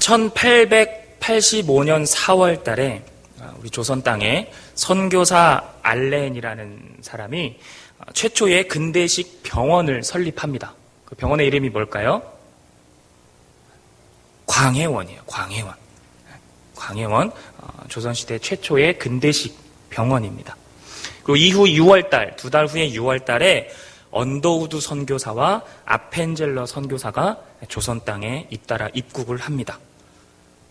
1885년 4월 달에 우리 조선 땅에 선교사 알렌이라는 사람이 최초의 근대식 병원을 설립합니다. 그 병원의 이름이 뭘까요? 광해원이에요. 광해원. 조선시대 최초의 근대식 병원입니다. 그리고 이후 6월달, 2달 후에 6월달에 언더우드 선교사와 아펜젤러 선교사가 조선 땅에 잇따라 입국을 합니다.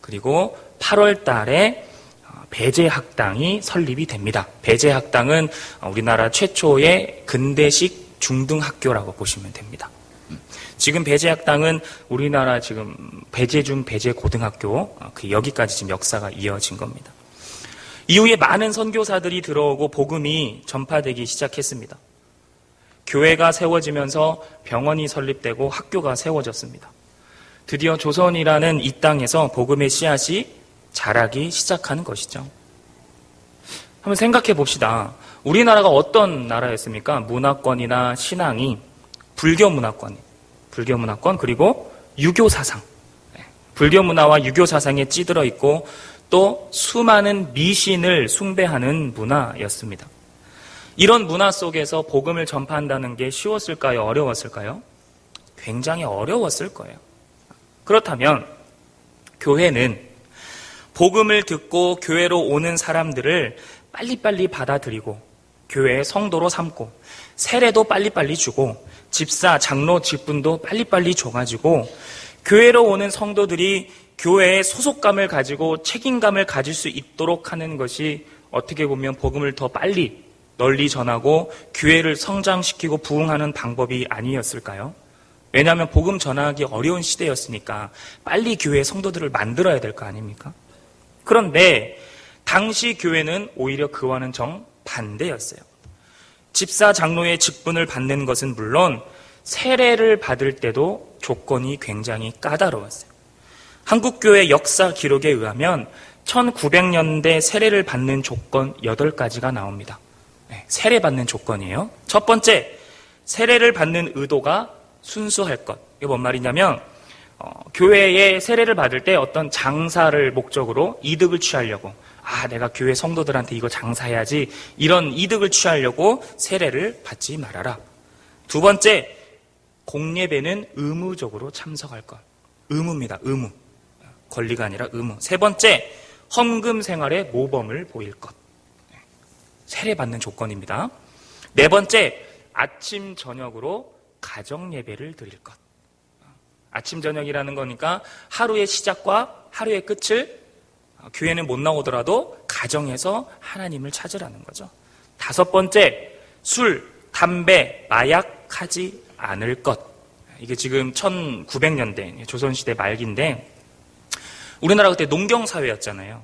그리고 8월 달에 배제학당이 설립이 됩니다. 배제학당은 우리나라 최초의 근대식 중등학교라고 보시면 됩니다. 지금 배제학당은 우리나라 지금 배제중 배제고등학교 여기까지 지금 역사가 이어진 겁니다. 이후에 많은 선교사들이 들어오고 복음이 전파되기 시작했습니다. 교회가 세워지면서 병원이 설립되고 학교가 세워졌습니다. 드디어 조선이라는 이 땅에서 복음의 씨앗이 자라기 시작하는 것이죠. 한번 생각해 봅시다. 우리나라가 어떤 나라였습니까? 문화권이나 신앙이 불교 문화권 그리고 유교 사상, 불교 문화와 유교 사상에 찌들어 있고 또 수많은 미신을 숭배하는 문화였습니다. 이런 문화 속에서 복음을 전파한다는 게 쉬웠을까요? 어려웠을까요? 굉장히 어려웠을 거예요. 그렇다면 교회는 복음을 듣고 교회로 오는 사람들을 빨리빨리 받아들이고 교회의 성도로 삼고 세례도 빨리빨리 주고 집사, 장로, 직분도 빨리빨리 줘가지고 교회로 오는 성도들이 교회의 소속감을 가지고 책임감을 가질 수 있도록 하는 것이 어떻게 보면 복음을 더 빨리 널리 전하고 교회를 성장시키고 부흥하는 방법이 아니었을까요? 왜냐하면 복음 전하기 어려운 시대였으니까 빨리 교회 성도들을 만들어야 될 거 아닙니까? 그런데 당시 교회는 오히려 그와는 정반대였어요. 집사 장로의 직분을 받는 것은 물론 세례를 받을 때도 조건이 굉장히 까다로웠어요. 한국교회 역사 기록에 의하면 1900년대 세례를 받는 조건 8가지가 나옵니다. 세례 받는 조건이에요. 첫 번째, 세례를 받는 의도가 순수할 것. 이게 뭔 말이냐면 교회에 세례를 받을 때 어떤 장사를 목적으로 이득을 취하려고 내가 교회 성도들한테 이거 장사해야지 이런 이득을 취하려고 세례를 받지 말아라. 두 번째, 공예배는 의무적으로 참석할 것. 의무입니다. 의무. 권리가 아니라 의무. 세 번째, 헌금 생활에 모범을 보일 것. 세례 받는 조건입니다. 네 번째, 아침 저녁으로 가정 예배를 드릴 것. 아침 저녁이라는 거니까 하루의 시작과 하루의 끝을 교회는 못 나오더라도 가정에서 하나님을 찾으라는 거죠. 다섯 번째, 술, 담배, 마약 하지 않을 것. 이게 지금 1900년대 조선시대 말기인데 우리나라 그때 농경사회였잖아요.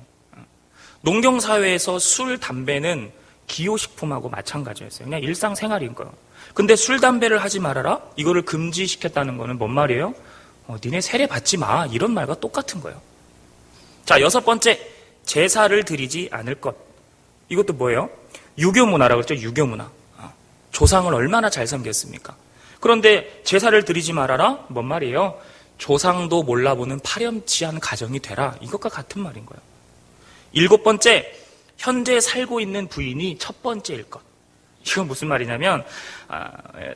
농경사회에서 술, 담배는 기호식품하고 마찬가지였어요. 그냥 일상생활인 거예요. 근데 술, 담배를 하지 말아라? 이거를 금지시켰다는 거는 뭔 말이에요? 니네 세례 받지 마. 이런 말과 똑같은 거예요. 자, 여섯 번째, 제사를 드리지 않을 것. 이것도 뭐예요? 유교 문화라고 그랬죠. 유교 문화. 조상을 얼마나 잘 섬겼습니까? 그런데 제사를 드리지 말아라? 뭔 말이에요? 조상도 몰라보는 파렴치한 가정이 되라. 이것과 같은 말인 거예요. 일곱 번째, 현재 살고 있는 부인이 첫 번째일 것. 이건 무슨 말이냐면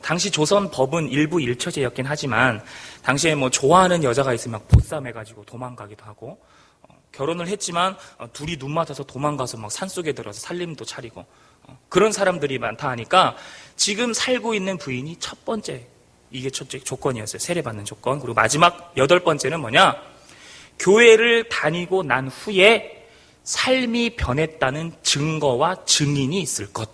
당시 조선 법은 일부 일처제였긴 하지만 당시에 좋아하는 여자가 있으면 보쌈해가지고 도망가기도 하고 결혼을 했지만 둘이 눈 맞아서 도망가서 산속에 들어서 살림도 차리고 그런 사람들이 많다 하니까 지금 살고 있는 부인이 첫 번째, 이게 첫째 조건이었어요. 세례받는 조건. 그리고 마지막 8번째는 뭐냐? 교회를 다니고 난 후에 삶이 변했다는 증거와 증인이 있을 것.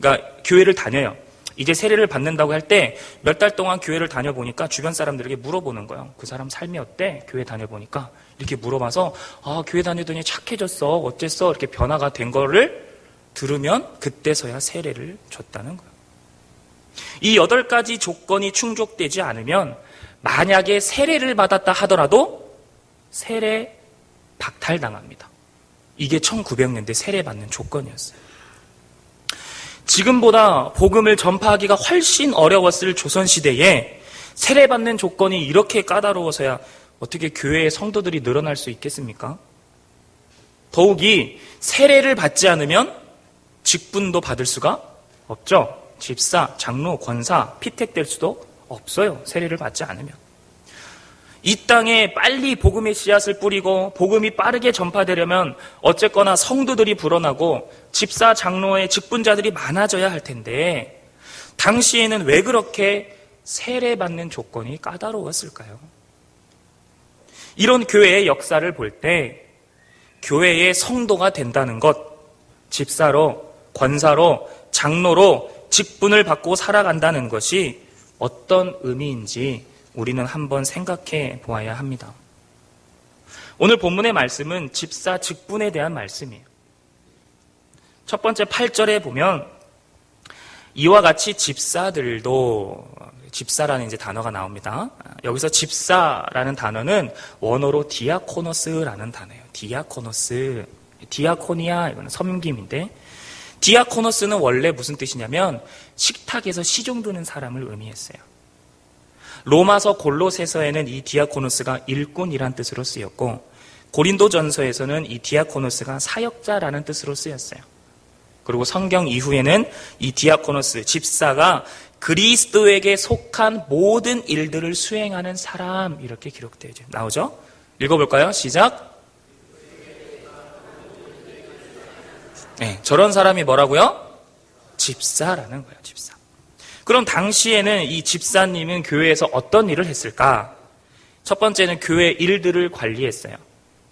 그러니까 교회를 다녀요. 이제 세례를 받는다고 할 때 몇 달 동안 교회를 다녀보니까 주변 사람들에게 물어보는 거예요. 그 사람 삶이 어때? 교회 다녀보니까. 이렇게 물어봐서 교회 다니더니 착해졌어. 어땠어? 이렇게 변화가 된 거를 들으면 그때서야 세례를 줬다는 거예요. 이 8가지 조건이 충족되지 않으면 만약에 세례를 받았다 하더라도 세례 박탈당합니다. 이게 1900년대 세례 받는 조건이었어요. 지금보다 복음을 전파하기가 훨씬 어려웠을 조선시대에 세례받는 조건이 이렇게 까다로워서야 어떻게 교회의 성도들이 늘어날 수 있겠습니까? 더욱이 세례를 받지 않으면 직분도 받을 수가 없죠. 집사, 장로, 권사, 피택될 수도 없어요. 세례를 받지 않으면. 이 땅에 빨리 복음의 씨앗을 뿌리고 복음이 빠르게 전파되려면 어쨌거나 성도들이 불어나고 집사, 장로의 직분자들이 많아져야 할 텐데 당시에는 왜 그렇게 세례받는 조건이 까다로웠을까요? 이런 교회의 역사를 볼 때 교회의 성도가 된다는 것, 집사로, 권사로, 장로로 직분을 받고 살아간다는 것이 어떤 의미인지 우리는 한번 생각해 보아야 합니다. 오늘 본문의 말씀은 집사 직분에 대한 말씀이에요. 첫 번째 8절에 보면 이와 같이 집사들도, 집사라는 이제 단어가 나옵니다. 여기서 집사라는 단어는 원어로 디아코노스라는 단어예요. 디아코노스, 디아코니아, 이거는 섬김인데, 디아코노스는 원래 무슨 뜻이냐면 식탁에서 시중 드는 사람을 의미했어요. 로마서 골로새서에는 이 디아코노스가 일꾼이란 뜻으로 쓰였고, 고린도전서에서는 이 디아코노스가 사역자라는 뜻으로 쓰였어요. 그리고 성경 이후에는 이 디아코노스, 집사가 그리스도에게 속한 모든 일들을 수행하는 사람, 이렇게 기록되어 나오죠? 읽어볼까요? 시작. 네, 저런 사람이 뭐라고요? 집사라는 거예요, 집사. 그럼 당시에는 이 집사님은 교회에서 어떤 일을 했을까? 첫 번째는 교회 일들을 관리했어요.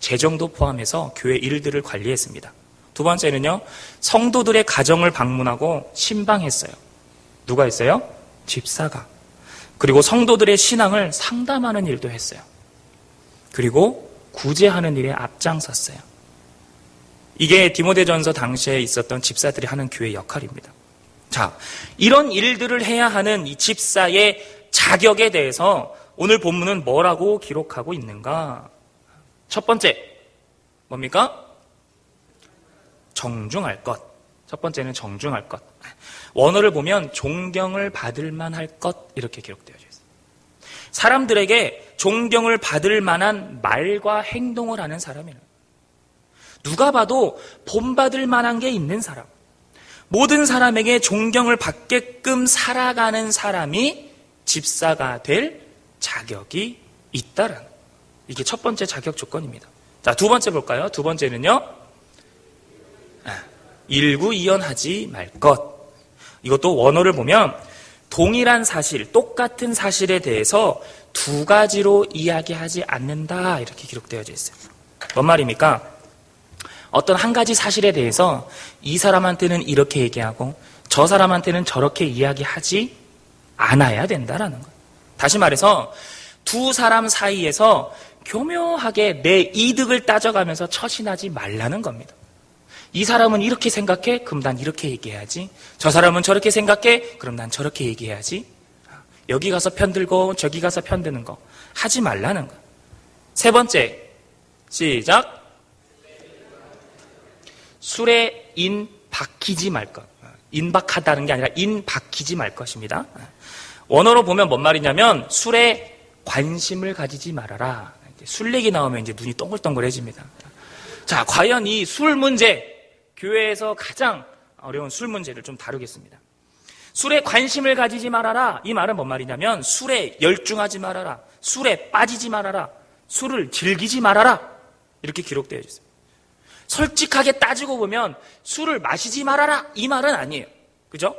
재정도 포함해서 교회 일들을 관리했습니다. 두 번째는요, 성도들의 가정을 방문하고 신방했어요. 누가 했어요? 집사가. 그리고 성도들의 신앙을 상담하는 일도 했어요. 그리고 구제하는 일에 앞장섰어요. 이게 디모데전서 당시에 있었던 집사들이 하는 교회 역할입니다. 자, 이런 일들을 해야 하는 이 집사의 자격에 대해서 오늘 본문은 뭐라고 기록하고 있는가? 첫 번째, 뭡니까? 정중할 것. 첫 번째는 정중할 것. 원어를 보면 존경을 받을 만할 것, 이렇게 기록되어 있어요. 사람들에게 존경을 받을 만한 말과 행동을 하는 사람이에요. 누가 봐도 본받을 만한 게 있는 사람, 모든 사람에게 존경을 받게끔 살아가는 사람이 집사가 될 자격이 있다라는, 이게 첫 번째 자격 조건입니다. 자, 두 번째 볼까요? 두 번째는요, 일구이연하지 말 것. 이것도 원어를 보면 동일한 사실, 똑같은 사실에 대해서 두 가지로 이야기하지 않는다, 이렇게 기록되어 있어요. 뭔 말입니까? 어떤 한 가지 사실에 대해서 이 사람한테는 이렇게 얘기하고 저 사람한테는 저렇게 이야기하지 않아야 된다라는 거예요. 다시 말해서 두 사람 사이에서 교묘하게 내 이득을 따져가면서 처신하지 말라는 겁니다. 이 사람은 이렇게 생각해? 그럼 난 이렇게 얘기해야지. 저 사람은 저렇게 생각해? 그럼 난 저렇게 얘기해야지. 여기 가서 편들고 저기 가서 편드는 거 하지 말라는 거예요. 세 번째, 시작. 술에 인 박히지 말 것. 인박하다는 게 아니라 인 박히지 말 것입니다. 원어로 보면 뭔 말이냐면 술에 관심을 가지지 말아라. 술 얘기 나오면 이제 눈이 동글동글해집니다. 자, 과연 이 술 문제, 교회에서 가장 어려운 술 문제를 좀 다루겠습니다. 술에 관심을 가지지 말아라. 이 말은 뭔 말이냐면 술에 열중하지 말아라. 술에 빠지지 말아라. 술을 즐기지 말아라. 이렇게 기록되어 있습니다. 솔직하게 따지고 보면 술을 마시지 말아라, 이 말은 아니에요. 그죠?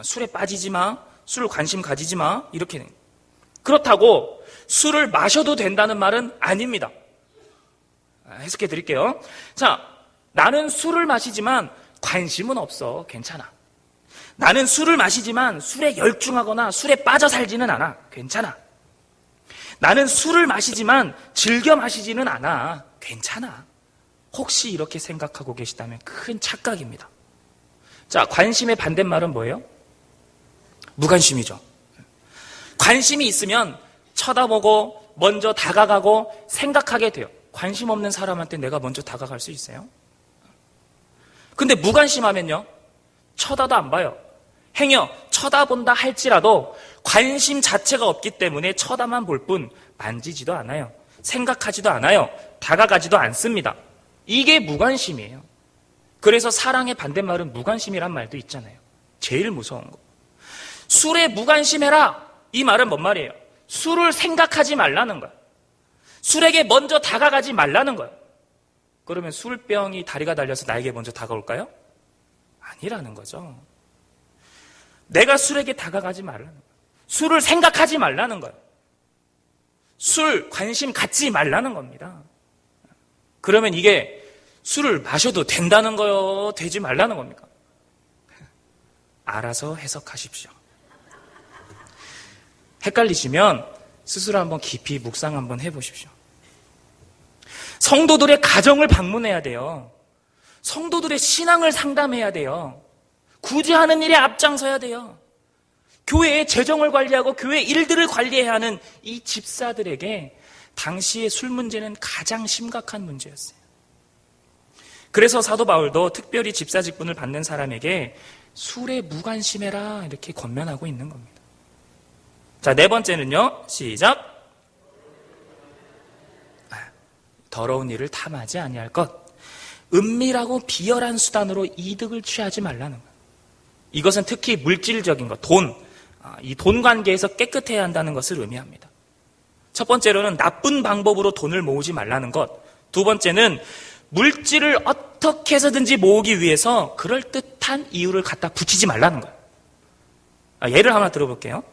술에 빠지지 마, 술을 관심 가지지 마, 이렇게. 그렇다고 술을 마셔도 된다는 말은 아닙니다. 해석해 드릴게요. 자, 나는 술을 마시지만 관심은 없어. 괜찮아. 나는 술을 마시지만 술에 열중하거나 술에 빠져 살지는 않아. 괜찮아. 나는 술을 마시지만 즐겨 마시지는 않아. 괜찮아. 혹시 이렇게 생각하고 계시다면 큰 착각입니다. 자, 관심의 반대말은 뭐예요? 무관심이죠. 관심이 있으면 쳐다보고 먼저 다가가고 생각하게 돼요. 관심 없는 사람한테 내가 먼저 다가갈 수 있어요? 근데 무관심하면요, 쳐다도 안 봐요. 행여 쳐다본다 할지라도 관심 자체가 없기 때문에 쳐다만 볼 뿐 만지지도 않아요. 생각하지도 않아요. 다가가지도 않습니다. 이게 무관심이에요. 그래서 사랑의 반대말은 무관심이란 말도 있잖아요. 제일 무서운 거. 술에 무관심해라. 이 말은 뭔 말이에요? 술을 생각하지 말라는 거야. 술에게 먼저 다가가지 말라는 거야. 그러면 술병이 다리가 달려서 나에게 먼저 다가올까요? 아니라는 거죠. 내가 술에게 다가가지 말라는 거야. 술을 생각하지 말라는 거야. 술 관심 갖지 말라는 겁니다. 그러면 이게 술을 마셔도 된다는 거요? 되지 말라는 겁니까? 알아서 해석하십시오. 헷갈리시면 스스로 한번 깊이 묵상 한번 해보십시오. 성도들의 가정을 방문해야 돼요. 성도들의 신앙을 상담해야 돼요. 구제하는 일에 앞장서야 돼요. 교회의 재정을 관리하고 교회 일들을 관리해야 하는 이 집사들에게 당시의 술 문제는 가장 심각한 문제였어요. 그래서 사도 바울도 특별히 집사 직분을 받는 사람에게 술에 무관심해라 이렇게 권면하고 있는 겁니다. 자, 네 번째는요. 시작. 더러운 일을 탐하지 아니할 것. 은밀하고 비열한 수단으로 이득을 취하지 말라는 것. 이것은 특히 물질적인 것, 돈, 이 돈 관계에서 깨끗해야 한다는 것을 의미합니다. 첫 번째로는 나쁜 방법으로 돈을 모으지 말라는 것. 두 번째는 물질을 어떻게 해서든지 모으기 위해서 그럴듯한 이유를 갖다 붙이지 말라는 거예요. 예를 하나 들어볼게요.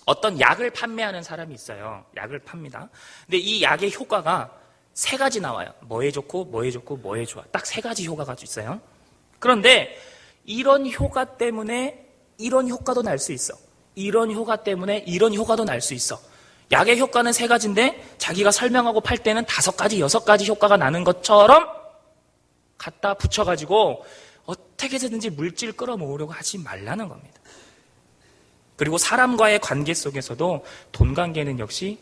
어떤 약을 판매하는 사람이 있어요. 약을 팝니다. 근데 이 약의 효과가 세 가지 나와요. 뭐에 좋고, 뭐에 좋고, 뭐에 좋아. 딱 세 가지 효과가 있어요. 그런데 이런 효과 때문에 이런 효과도 날 수 있어. 이런 효과 때문에 이런 효과도 날 수 있어. 약의 효과는 세 가지인데 자기가 설명하고 팔 때는 5가지, 6가지 효과가 나는 것처럼 갖다 붙여가지고 어떻게 해서든지 물질 끌어모으려고 하지 말라는 겁니다. 그리고 사람과의 관계 속에서도 돈 관계는 역시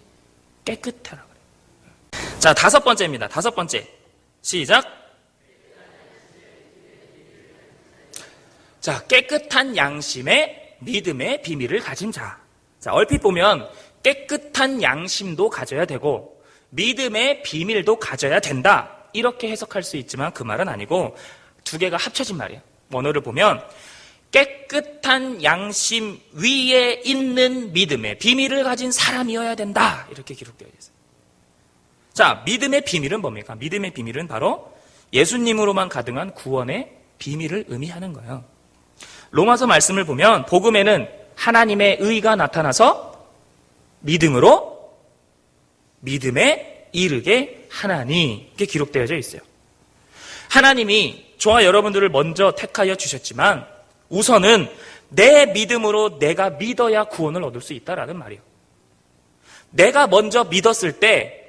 깨끗하라고 그래요. 자, 5번째입니다. 5번째. 시작. 자, 깨끗한 양심의 믿음의 비밀을 가진 자. 자, 얼핏 보면 깨끗한 양심도 가져야 되고 믿음의 비밀도 가져야 된다. 이렇게 해석할 수 있지만 그 말은 아니고 두 개가 합쳐진 말이에요. 원어를 보면 깨끗한 양심 위에 있는 믿음의 비밀을 가진 사람이어야 된다. 이렇게 기록되어 있어요. 자, 믿음의 비밀은 뭡니까? 믿음의 비밀은 바로 예수님으로만 가능한 구원의 비밀을 의미하는 거예요. 로마서 말씀을 보면 복음에는 하나님의 의가 나타나서 믿음으로 믿음에 이르게 하나니 이렇게 기록되어져 있어요. 하나님이 저와 여러분들을 먼저 택하여 주셨지만 우선은 내 믿음으로 내가 믿어야 구원을 얻을 수 있다라는 말이에요. 내가 먼저 믿었을 때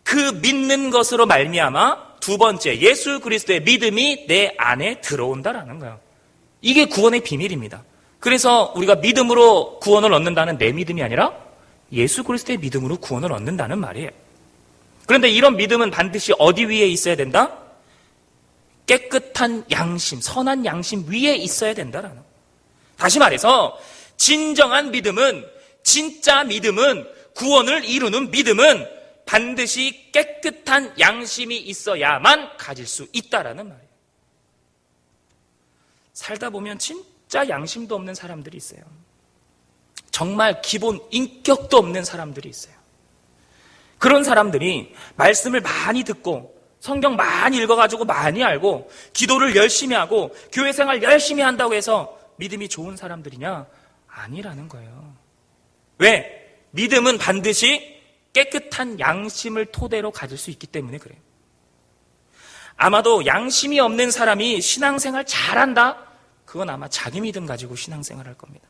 그 믿는 것으로 말미암아 두 번째 예수 그리스도의 믿음이 내 안에 들어온다라는 거예요. 이게 구원의 비밀입니다. 그래서 우리가 믿음으로 구원을 얻는다는 내 믿음이 아니라 예수 그리스도의 믿음으로 구원을 얻는다는 말이에요. 그런데 이런 믿음은 반드시 어디 위에 있어야 된다? 깨끗한 양심, 선한 양심 위에 있어야 된다라는 거예요. 다시 말해서 진정한 믿음은, 진짜 믿음은, 구원을 이루는 믿음은 반드시 깨끗한 양심이 있어야만 가질 수 있다라는 말이에요. 살다 보면 진짜 양심도 없는 사람들이 있어요. 정말 기본 인격도 없는 사람들이 있어요. 그런 사람들이 말씀을 많이 듣고 성경 많이 읽어가지고 많이 알고 기도를 열심히 하고 교회 생활 열심히 한다고 해서 믿음이 좋은 사람들이냐? 아니라는 거예요. 왜? 믿음은 반드시 깨끗한 양심을 토대로 가질 수 있기 때문에 그래요. 아마도 양심이 없는 사람이 신앙생활 잘한다? 그건 아마 자기 믿음 가지고 신앙생활 할 겁니다.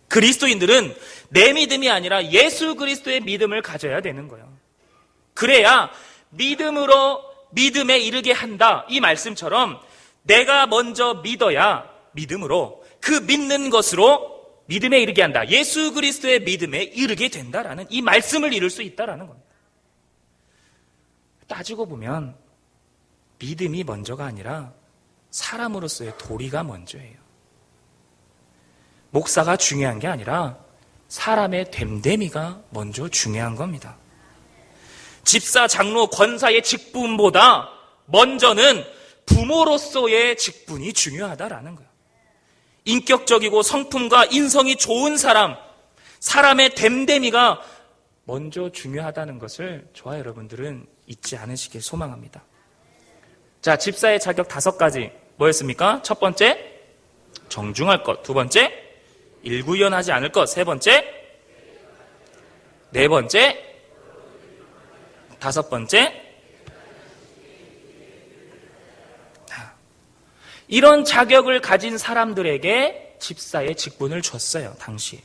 그리스도인들은 내 믿음이 아니라 예수 그리스도의 믿음을 가져야 되는 거예요. 그래야 믿음으로 믿음에 이르게 한다. 이 말씀처럼 내가 먼저 믿어야 믿음으로 그 믿는 것으로 믿음에 이르게 한다. 예수 그리스도의 믿음에 이르게 된다라는 이 말씀을 이룰 수 있다라는 겁니다. 따지고 보면 믿음이 먼저가 아니라 사람으로서의 도리가 먼저예요. 목사가 중요한 게 아니라 사람의 됨됨이가 먼저 중요한 겁니다. 집사, 장로, 권사의 직분보다 먼저는 부모로서의 직분이 중요하다라는 거예요. 인격적이고 성품과 인성이 좋은 사람, 사람의 됨됨이가 먼저 중요하다는 것을 저와 여러분들은 잊지 않으시길 소망합니다. 자, 집사의 자격 5가지 뭐였습니까? 첫 번째, 정중할 것. 두 번째, 일구연하지 않을 것. 세 번째, 네 번째, 다섯 번째. 이런 자격을 가진 사람들에게 집사의 직분을 줬어요, 당시.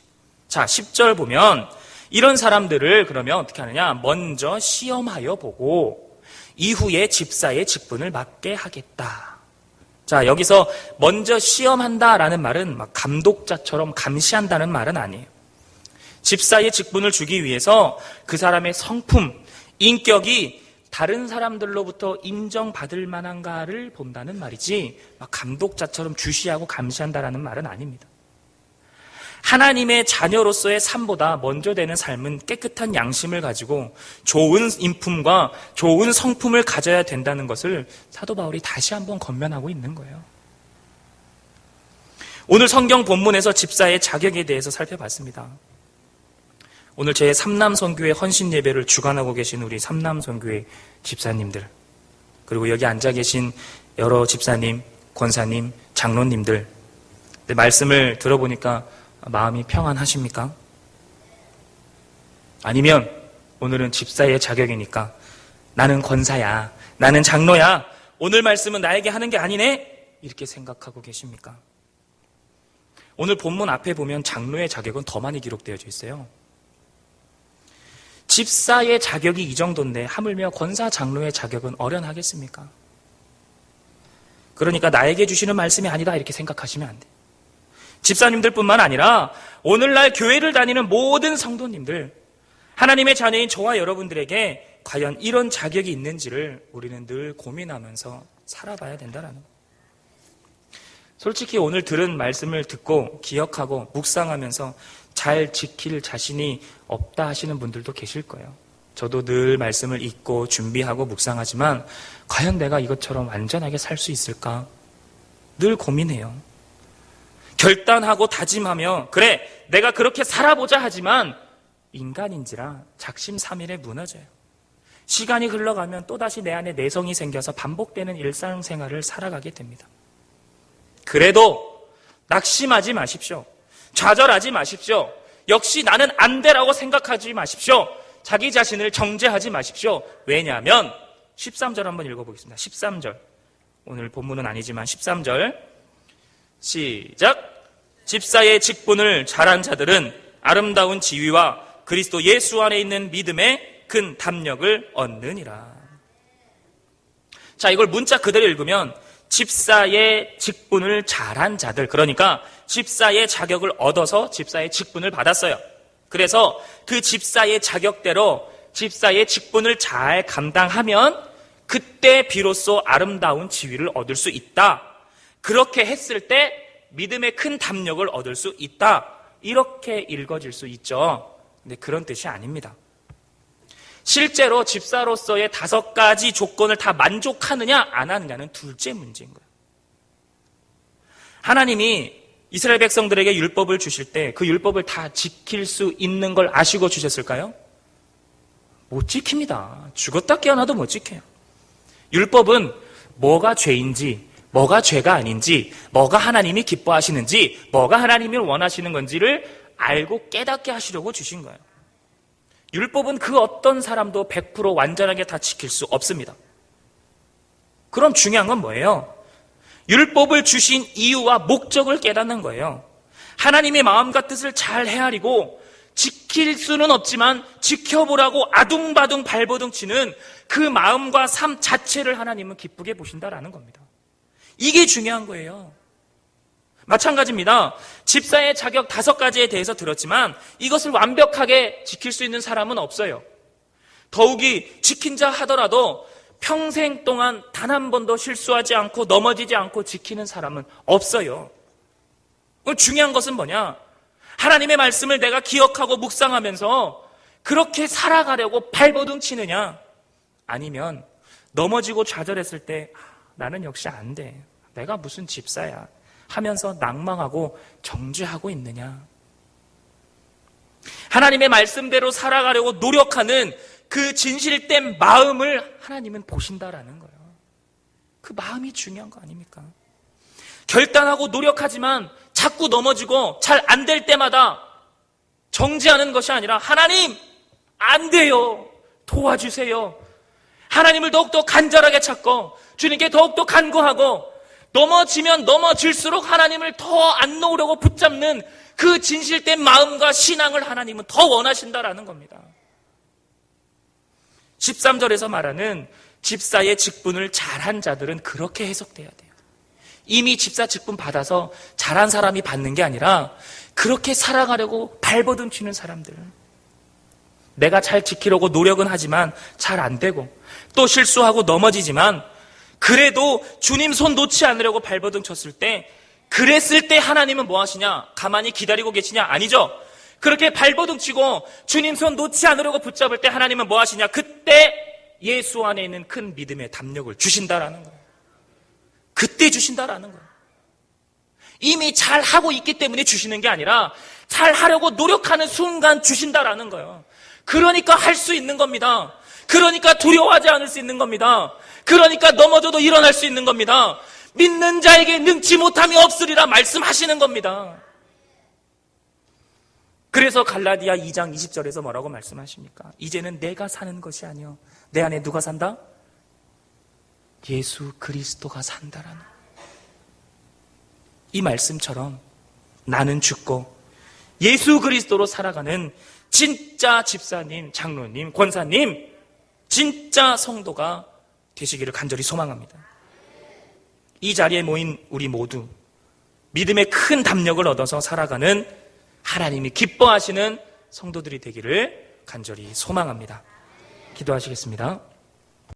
자, 10절 보면 이런 사람들을 그러면 어떻게 하느냐? 먼저 시험하여 보고 이후에 집사의 직분을 맡게 하겠다. 자, 여기서 먼저 시험한다라는 말은 막 감독자처럼 감시한다는 말은 아니에요. 집사의 직분을 주기 위해서 그 사람의 성품, 인격이 다른 사람들로부터 인정받을 만한가를 본다는 말이지 막 감독자처럼 주시하고 감시한다라는 말은 아닙니다. 하나님의 자녀로서의 삶보다 먼저 되는 삶은 깨끗한 양심을 가지고 좋은 인품과 좋은 성품을 가져야 된다는 것을 사도 바울이 다시 한번 권면하고 있는 거예요. 오늘 성경 본문에서 집사의 자격에 대해서 살펴봤습니다. 오늘 제 삼남선교회 헌신 예배를 주관하고 계신 우리 삼남선교회 집사님들, 그리고 여기 앉아 계신 여러 집사님, 권사님, 장로님들, 말씀을 들어보니까 마음이 평안하십니까? 아니면 오늘은 집사의 자격이니까 나는 권사야, 나는 장로야, 오늘 말씀은 나에게 하는 게 아니네? 이렇게 생각하고 계십니까? 오늘 본문 앞에 보면 장로의 자격은 더 많이 기록되어 있어요. 집사의 자격이 이 정도인데 하물며 권사 장로의 자격은 어련하겠습니까? 그러니까 나에게 주시는 말씀이 아니다 이렇게 생각하시면 안 돼요. 집사님들뿐만 아니라 오늘날 교회를 다니는 모든 성도님들, 하나님의 자녀인 저와 여러분들에게 과연 이런 자격이 있는지를 우리는 늘 고민하면서 살아봐야 된다는 거예요. 솔직히 오늘 들은 말씀을 듣고 기억하고 묵상하면서 잘 지킬 자신이 없다 하시는 분들도 계실 거예요. 저도 늘 말씀을 읽고 준비하고 묵상하지만 과연 내가 이것처럼 완전하게 살 수 있을까? 늘 고민해요. 결단하고 다짐하며 그래 내가 그렇게 살아보자 하지만 인간인지라 작심삼일에 무너져요. 시간이 흘러가면 또다시 내 안에 내성이 생겨서 반복되는 일상생활을 살아가게 됩니다. 그래도 낙심하지 마십시오. 좌절하지 마십시오. 역시 나는 안 되라고 생각하지 마십시오. 자기 자신을 정죄하지 마십시오. 왜냐하면 13절 한번 읽어보겠습니다. 13절. 오늘 본문은 아니지만 13절 시작. 집사의 직분을 잘한 자들은 아름다운 지위와 그리스도 예수 안에 있는 믿음의 큰 담력을 얻느니라. 자, 이걸 문자 그대로 읽으면 집사의 직분을 잘한 자들, 그러니까 집사의 자격을 얻어서 집사의 직분을 받았어요. 그래서 그 집사의 자격대로 집사의 직분을 잘 감당하면 그때 비로소 아름다운 지위를 얻을 수 있다. 그렇게 했을 때 믿음의 큰 담력을 얻을 수 있다. 이렇게 읽어질 수 있죠. 근데 그런 뜻이 아닙니다. 실제로 집사로서의 5가지 조건을 다 만족하느냐 안 하느냐는 둘째 문제인 거예요. 하나님이 이스라엘 백성들에게 율법을 주실 때 그 율법을 다 지킬 수 있는 걸 아시고 주셨을까요? 못 지킵니다. 죽었다 깨어나도 못 지켜요. 율법은 뭐가 죄인지, 뭐가 죄가 아닌지, 뭐가 하나님이 기뻐하시는지, 뭐가 하나님이 원하시는 건지를 알고 깨닫게 하시려고 주신 거예요. 율법은 그 어떤 사람도 100% 완전하게 다 지킬 수 없습니다. 그럼 중요한 건 뭐예요? 율법을 주신 이유와 목적을 깨닫는 거예요. 하나님의 마음과 뜻을 잘 헤아리고 지킬 수는 없지만 지켜보라고 아둥바둥 발버둥 치는 그 마음과 삶 자체를 하나님은 기쁘게 보신다라는 겁니다. 이게 중요한 거예요. 마찬가지입니다. 집사의 자격 5가지에 대해서 들었지만 이것을 완벽하게 지킬 수 있는 사람은 없어요. 더욱이 지킨 자 하더라도 평생 동안 단 한 번도 실수하지 않고 넘어지지 않고 지키는 사람은 없어요. 중요한 것은 뭐냐? 하나님의 말씀을 내가 기억하고 묵상하면서 그렇게 살아가려고 발버둥 치느냐? 아니면 넘어지고 좌절했을 때 나는 역시 안 돼. 내가 무슨 집사야 하면서 낭망하고 정죄하고 있느냐. 하나님의 말씀대로 살아가려고 노력하는 그 진실된 마음을 하나님은 보신다라는 거예요. 그 마음이 중요한 거 아닙니까? 결단하고 노력하지만 자꾸 넘어지고 잘 안 될 때마다 정죄하는 것이 아니라 하나님 안 돼요. 도와주세요. 하나님을 더욱더 간절하게 찾고 주님께 더욱더 간구하고 넘어지면 넘어질수록 하나님을 더 안 놓으려고 붙잡는 그 진실된 마음과 신앙을 하나님은 더 원하신다라는 겁니다. 13절에서 말하는 집사의 직분을 잘한 자들은 그렇게 해석돼야 돼요. 이미 집사 직분 받아서 잘한 사람이 받는 게 아니라 그렇게 살아가려고 발버둥 치는 사람들. 내가 잘 지키려고 노력은 하지만 잘 안 되고 또 실수하고 넘어지지만 그래도 주님 손 놓지 않으려고 발버둥 쳤을 때, 그랬을 때 하나님은 뭐 하시냐? 가만히 기다리고 계시냐? 아니죠. 그렇게 발버둥 치고 주님 손 놓지 않으려고 붙잡을 때 하나님은 뭐 하시냐? 그때 예수 안에 있는 큰 믿음의 담력을 주신다라는 거예요. 그때 주신다라는 거예요. 이미 잘하고 있기 때문에 주시는 게 아니라 잘하려고 노력하는 순간 주신다라는 거예요. 그러니까 할 수 있는 겁니다. 그러니까 두려워하지 않을 수 있는 겁니다. 그러니까 넘어져도 일어날 수 있는 겁니다. 믿는 자에게 능치 못함이 없으리라 말씀하시는 겁니다. 그래서 갈라디아 2장 20절에서 뭐라고 말씀하십니까? 이제는 내가 사는 것이 아니요 내 안에 누가 산다? 예수 그리스도가 산다라는 이 말씀처럼 나는 죽고 예수 그리스도로 살아가는 진짜 집사님, 장로님, 권사님, 진짜 성도가 되시기를 간절히 소망합니다. 이 자리에 모인 우리 모두 믿음의 큰 담력을 얻어서 살아가는 하나님이 기뻐하시는 성도들이 되기를 간절히 소망합니다. 기도하시겠습니다.